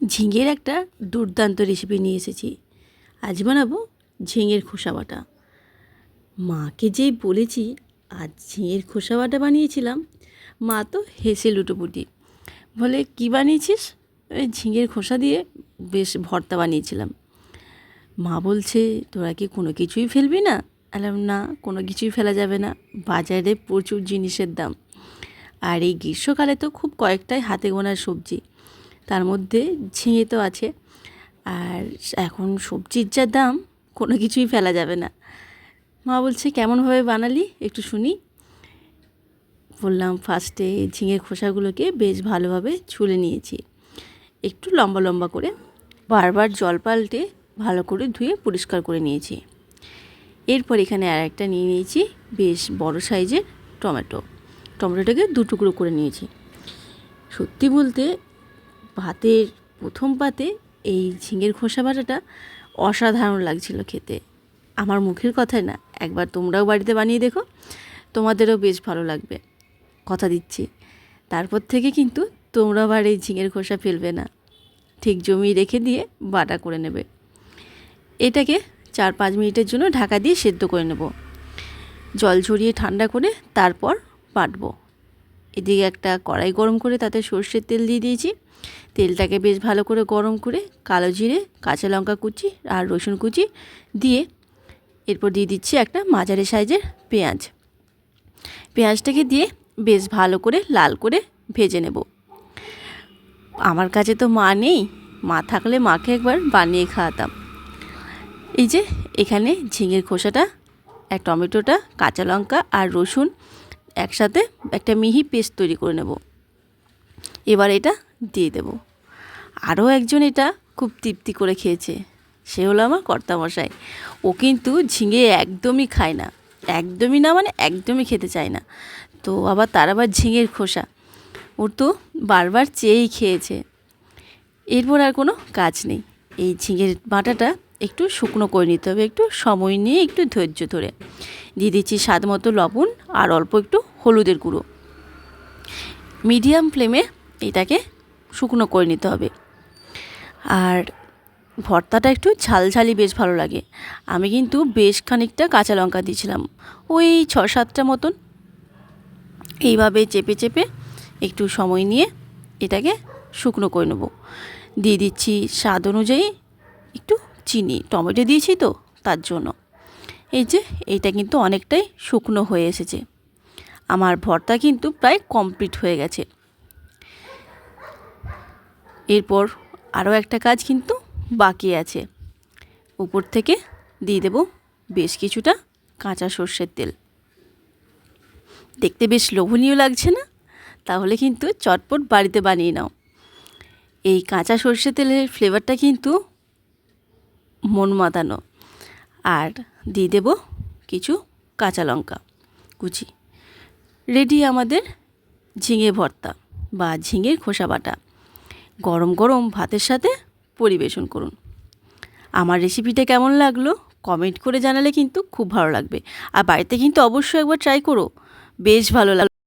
ঝিঙের একটা দুর্দান্ত রেসিপি নিয়ে এসেছি। আজ বানাবো ঝিঙের খোসা বাটা। মাকে যেই বলেছি আজ ঝিঙের খোসা বাটা বানিয়েছিলাম, মা তো হেসে লুটোপুটি, বলে কী বানিয়েছিস? ওই ঝিঙের খোসা দিয়ে বেশ ভর্তা বানিয়েছিলাম। মা বলছে তোরা কি কোনো কিছুই ফেলবি না? বললাম না, কোনো কিছুই ফেলা যাবে না, বাজারে প্রচুর জিনিসের দাম, আর এই গ্রীষ্মকালে তো খুব কয়েকটাই হাতে গোনার সবজি, তার মধ্যে ঝিঙে তো আছে। আর এখন সবজির যা দাম, কোনো কিছুই ফেলা যাবে না। মা বলছে কেমনভাবে বানালি একটু শুনি। বললাম ফার্স্টে ঝিঙের খোসাগুলোকে বেশ ভালোভাবে ছুলে নিয়েছি, একটু লম্বা লম্বা করে, বারবার জল পাল্টে ভালো করে ধুয়ে পরিষ্কার করে নিয়েছি। এরপর এখানে আর একটা নিয়ে নিয়েছি বেশ বড় সাইজের টমেটোটাকে দু টুকরো করে নিয়েছি। সত্যি বলতে ভাতের প্রথম পাতে এই ঝিঙের খোসা বাটাটা অসাধারণ লাগছিল খেতে। আমার মুখের কথাই না, একবার তোমরাও বাড়িতে বানিয়ে দেখো, তোমাদেরও বেশ ভালো লাগবে, কথা দিচ্ছি। তারপর থেকে কিন্তু তোমরা আবার এই ঝিঙের খোসা ফেলবে না, ঠিক জমিয়ে রেখে দিয়ে বাটা করে নেবে। এটাকে 4-5 মিনিটের জন্য ঢাকা দিয়ে সেদ্ধ করে নেব, জল ঝরিয়ে ঠান্ডা করে তারপর বাটবো। এদিকে একটা কড়াই গরম করে তাতে সর্ষের তেল দিয়ে দিয়েছি। তেলটাকে বেশ ভালো করে গরম করে কালো জিরে, কাঁচা লঙ্কা কুচি আর রসুন কুচি দিয়ে এরপর দিয়ে দিচ্ছি একটা মাঝারি সাইজের পেঁয়াজটাকে দিয়ে বেশ ভালো করে লাল করে ভেজে নেব। আমার কাছে তো মা নেই, মা থাকলে মাকে একবার বানিয়ে খাওয়াতাম। এই যে এখানে ঝিঙের খোসাটা, এক টমেটোটা, কাঁচা লঙ্কা আর রসুন একসাথে একটা মিহি পেস্ট তৈরি করে নেব। এবার এটা দিয়ে দেব। আরও একজন এটা খুব তৃপ্তি করে খেয়েছে, সে হলো আমার কর্তামশাই। ও কিন্তু ঝিঙে একদমই খায় না, একদমই না মানে একদমই খেতে চায় না। তো তার আবার ঝিঙের খোসা, ওর তো বারবার চেয়েই খেয়েছে। এরপর আর কোনো কাজ নেই, এই ঝিঙের বাটাটা একটু শুকনো করে নিতে হবে, একটু সময় নিয়ে, একটু ধৈর্য ধরে। দিয়ে দিচ্ছি স্বাদ মতো লবণ আর অল্প একটু হলুদের গুঁড়ো। মিডিয়াম ফ্লেমে এটাকে শুকনো করে নিতে হবে। আর ভর্তাটা একটু ঝালঝালি বেশ ভালো লাগে। আমি কিন্তু বেশ খানিকটা কাঁচা লঙ্কা দিয়েছিলাম, ওই 6-7টা মতন। এইভাবে চেপে চেপে একটু সময় নিয়ে এটাকে শুকনো করে নেব। দিয়ে দিচ্ছি স্বাদ অনুযায়ী একটু চিনি, টমেটো দিয়েছি তো তার জন্য। এই যে এইটা কিন্তু অনেকটাই শুকনো হয়ে এসেছে, আমার ভর্তা কিন্তু প্রায় কমপ্লিট হয়ে গেছে। এরপর আরও একটা কাজ কিন্তু বাকি আছে। উপর থেকে দিয়ে দেব বেশ কিছুটা কাঁচা সর্ষের তেল। দেখতে বেশ লোভনীয় লাগছে না? তাহলে কিন্তু চটপট বাড়িতে বানিয়ে নাও। এই কাঁচা সর্ষের তেলের ফ্লেভারটা কিন্তু মন মাতানো। আর দিয়ে দেব কিছু কাঁচা লঙ্কা কুচি। রেডি আমাদের ঝিঙে ভর্তা বা ঝিঙের খোসা বাটা। গরম গরম ভাতের সাথে পরিবেশন করুন। আমার রেসিপিটা কেমন লাগলো কমেন্ট করে জানালে কিন্তু খুব ভালো লাগবে। আর বাড়িতে কিন্তু অবশ্যই একবার ট্রাই করো, বেশ ভালো লাগলো।